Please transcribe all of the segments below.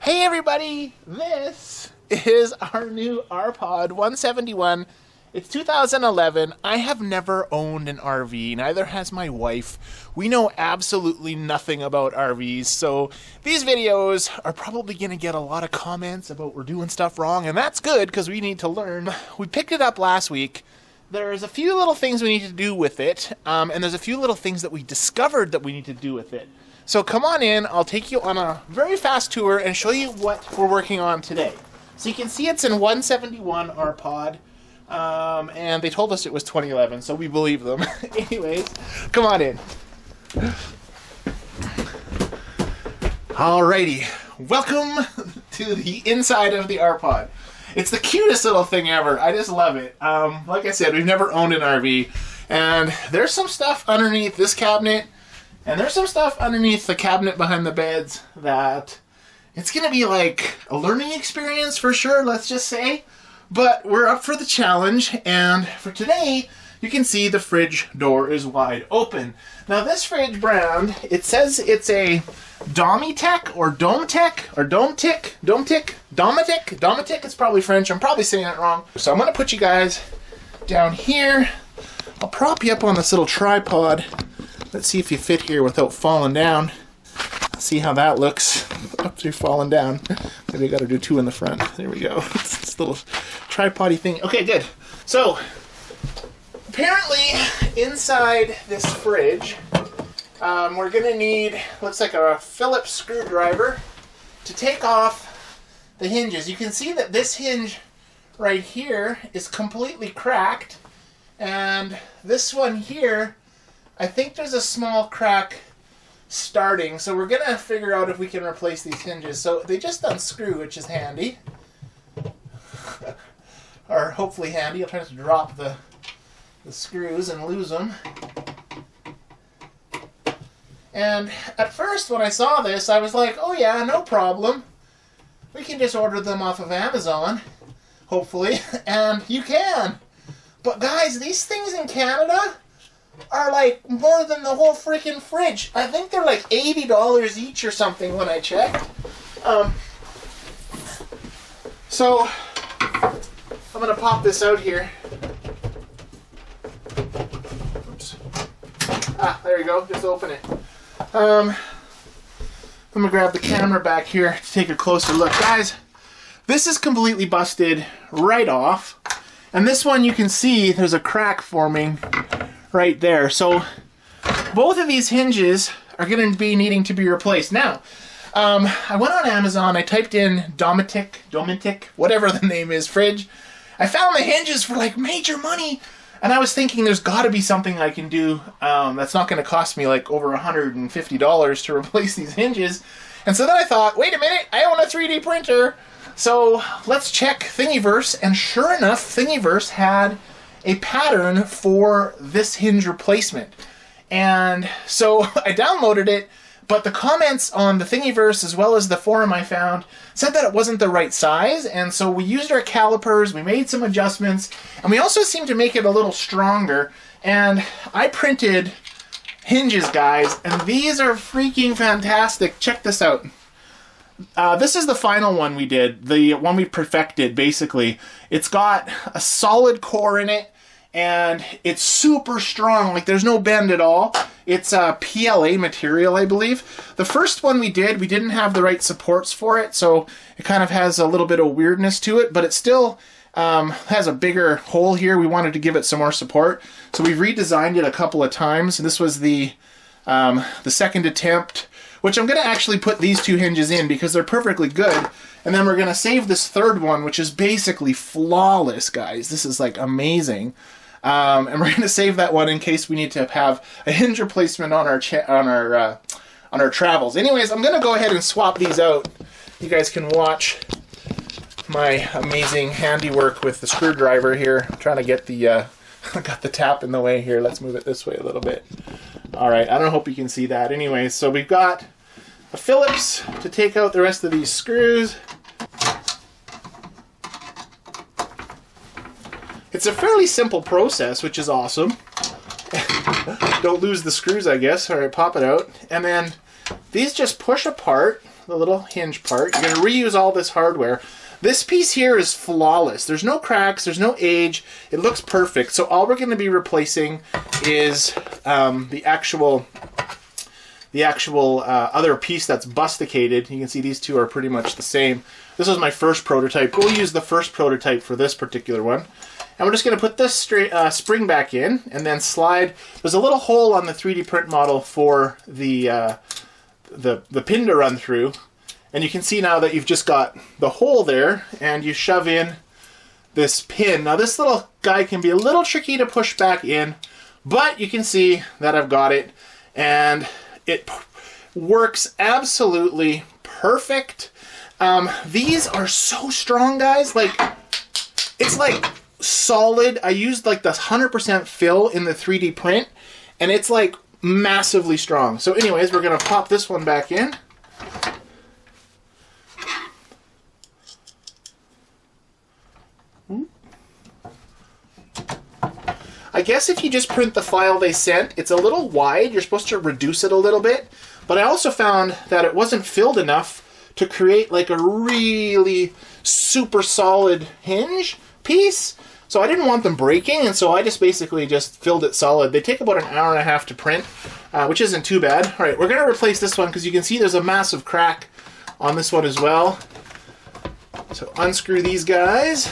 Hey everybody, this is our new R-Pod 171. It's 2011. I have never owned an RV, neither has my wife. We know absolutely nothing about RVs, so these videos are probably going to get a lot of comments about we're doing stuff wrong, and that's good because we need to learn. We picked it up last week. There's a few little things we need to do with it, and there's a few little things that we discovered that we need to do with it. So come on in, I'll take you on a very fast tour and show you what we're working on today. So you can see it's in 171 R-Pod, and they told us it was 2011, so we believe them. Anyways, come on in. Alrighty, welcome to the inside of the R-Pod. It's the cutest little thing ever. I just love it. Like I said, we've never owned an RV, and there's some stuff underneath this cabinet. And there's some stuff underneath the cabinet behind the beds that it's going to be like a learning experience for sure, let's just say. But we're up for the challenge, and for today, you can see the fridge door is wide open. Now this fridge brand, it says it's a Dometic or Dometic or Dometic, it's probably French, I'm probably saying it wrong. So I'm going to put you guys down here. I'll prop you up on this little tripod. Let's see if you fit here without falling down. See how that looks. Up to falling down. Maybe we got to do two in the front. There we go. This little tripod-y thing. Okay, good. So, apparently, inside this fridge, we're going to need, looks like a Phillips screwdriver to take off the hinges. You can see that this hinge right here is completely cracked. And this one here, I think there's a small crack starting, so we're going to figure out if we can replace these hinges. So they just unscrew, which is handy. Or hopefully handy. I'll try not to drop the screws and lose them. And at first when I saw this, I was like, oh yeah, no problem. We can just order them off of Amazon, hopefully. And you can. But guys, these things in Canada are like more than the whole freaking fridge. I think they're like $80 each or something when I checked. So I'm gonna pop this out here. Oops. Ah, there you go. Just open it. I'm gonna grab the camera back here to take a closer look, guys. This is completely busted right off, and this one you can see there's a crack forming right there. So both of these hinges are going to be needing to be replaced. Now, I went on Amazon, I typed in Dometic, whatever the name is, fridge. I found the hinges for like major money, and I was thinking there's got to be something I can do that's not going to cost me like over $150 to replace these hinges. And so then I thought, wait a minute, I own a 3D printer, so let's check Thingiverse, and sure enough, Thingiverse had a pattern for this hinge replacement. And so I downloaded it, but the comments on the Thingiverse as well as the forum I found said that it wasn't the right size, and so we used our calipers, we made some adjustments, and we also seemed to make it a little stronger. And I printed hinges, guys, and these are freaking fantastic. Check this out. This is the final one we did, the one we perfected, basically. It's got a solid core in it, and it's super strong, like there's no bend at all. It's a PLA material, I believe. The first one we did, we didn't have the right supports for it, so it kind of has a little bit of weirdness to it, but it still has a bigger hole here. We wanted to give it some more support, so we've redesigned it a couple of times, and this was the second attempt, which I'm going to actually put these two hinges in because they're perfectly good. And then we're going to save this third one, which is basically flawless, guys. This is like amazing. And we're going to save that one in case we need to have a hinge replacement on our travels. Anyways, I'm going to go ahead and swap these out. You guys can watch my amazing handiwork with the screwdriver here. I'm trying to get the I got the tap in the way here. Let's move it this way a little bit. All right, I don't hope you can see that. Anyway, so we've got a Phillips to take out the rest of these screws. It's a fairly simple process, which is awesome. Don't lose the screws, I guess. All right, pop it out. And then these just push apart the little hinge part. You're going to reuse all this hardware. This piece here is flawless. There's no cracks, there's no age. It looks perfect. So all we're going to be replacing is the actual other piece that's busticated. You can see these two are pretty much the same. This was my first prototype. We'll use the first prototype for this particular one. And we're just going to put this spring back in and then slide. There's a little hole on the 3D print model for the pin to run through. And you can see now that you've just got the hole there, and you shove in this pin. Now this little guy can be a little tricky to push back in, but you can see that I've got it, and it works absolutely perfect. These are so strong, guys. Like, it's like solid. I used like the 100% fill in the 3D print, and it's like massively strong. So anyways, we're gonna pop this one back in. I guess if you just print the file they sent, it's a little wide. You're supposed to reduce it a little bit. But I also found that it wasn't filled enough to create like a really super solid hinge piece. So I didn't want them breaking, and so I just basically just filled it solid. They take about an hour and a half to print, which isn't too bad. All right, we're going to replace this one because you can see there's a massive crack on this one as well. So unscrew these guys.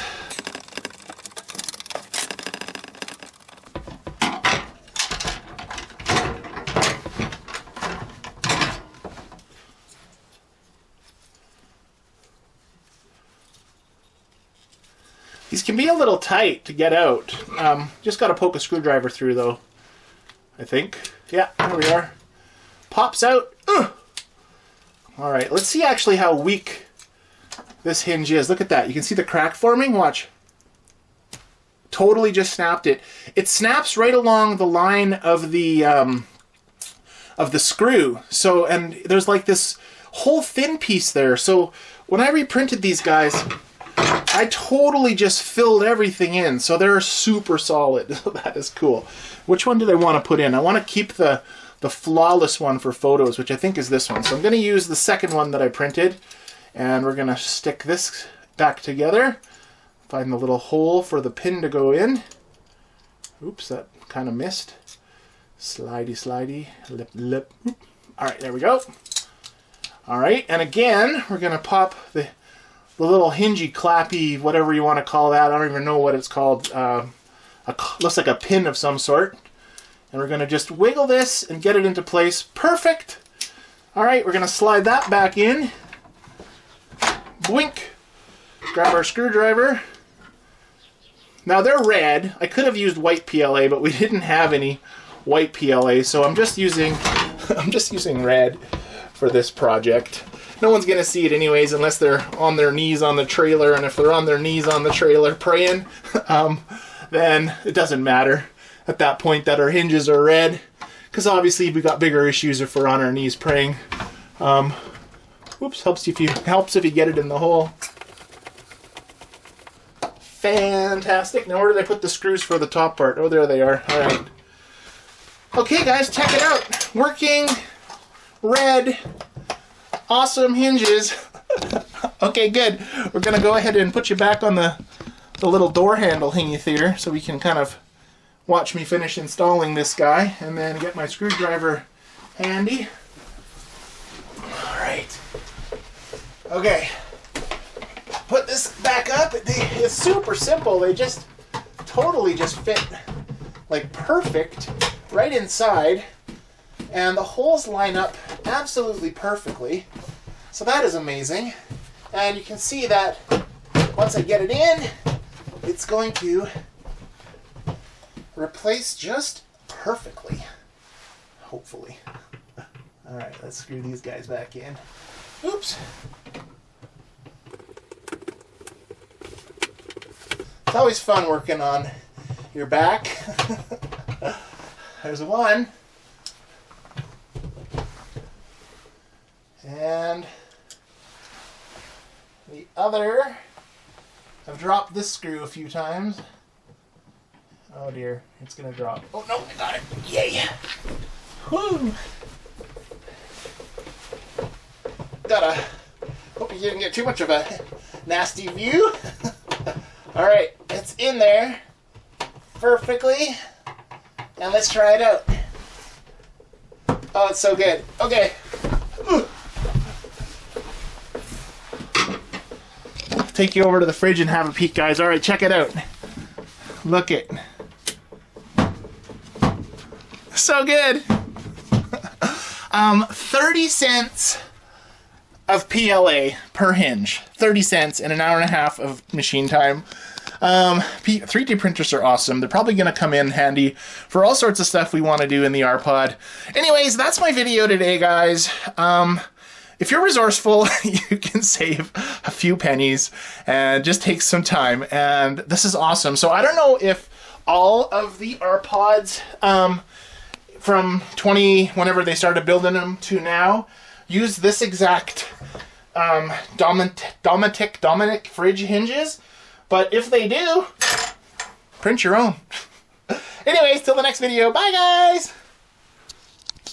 These can be a little tight to get out. Just got to poke a screwdriver through, though, I think. Yeah, there we are. Pops out. Ugh. All right, let's see actually how weak this hinge is. Look at that. You can see the crack forming. Watch. Totally just snapped it. It snaps right along the line of the screw. So, and there's like this whole thin piece there. So when I reprinted these guys, I totally just filled everything in, so they're super solid. That is cool. Which one do I want to put in? I want to keep the flawless one for photos, which I think is this one. So I'm going to use the second one that I printed, and we're going to stick this back together. Find the little hole for the pin to go in. Oops, that kind of missed. Slidey, slidey, lip, lip. All right, there we go. All right, and again, we're going to pop the little hingy, clappy, whatever you want to call that. I don't even know what it's called. Looks like a pin of some sort. And we're going to just wiggle this and get it into place. Perfect. All right, we're going to slide that back in. Boink. Grab our screwdriver. Now they're red. I could have used white PLA, but we didn't have any white PLA, so I'm just using red for this project. No one's going to see it anyways unless they're on their knees on the trailer, and if they're on their knees on the trailer praying, then it doesn't matter at that point that our hinges are red, because obviously we got bigger issues if we're on our knees praying. Whoops, helps if you get it in the hole. Fantastic. Now where did I put the screws for the top part? Oh, there they are. All right. Okay, guys, check it out. Working, red, awesome hinges. Okay, good. We're going to go ahead and put you back on the little door handle thingy there so we can kind of watch me finish installing this guy, and then get my screwdriver handy. All right. Okay. Put this back up. It's super simple. They just totally just fit like perfect right inside, and the holes line up absolutely perfectly. So that is amazing. And you can see that once I get it in, it's going to replace just perfectly, hopefully. All right, let's screw these guys back in. Oops. It's always fun working on your back. There's one. And the other. I've dropped this screw a few times. Oh dear, it's gonna drop. Oh no, I got it. Yay! Woo! hope you didn't get too much of a nasty view. All right, it's in there perfectly. And let's try it out. Oh, it's so good. Okay. Take you over to the fridge and have a peek, guys. All right, check it out. Look it. So good. 30 cents of PLA per hinge. 30 cents and an hour and a half of machine time. 3D printers are awesome. They're probably going to come in handy for all sorts of stuff we want to do in the R-Pod. Anyways, that's my video today, guys. If you're resourceful, you can save a few pennies and just take some time. And this is awesome. So I don't know if all of the R-Pods from whenever they started building them to now use this exact Dometic fridge hinges. But if they do, print your own. Anyways, till the next video. Bye, guys!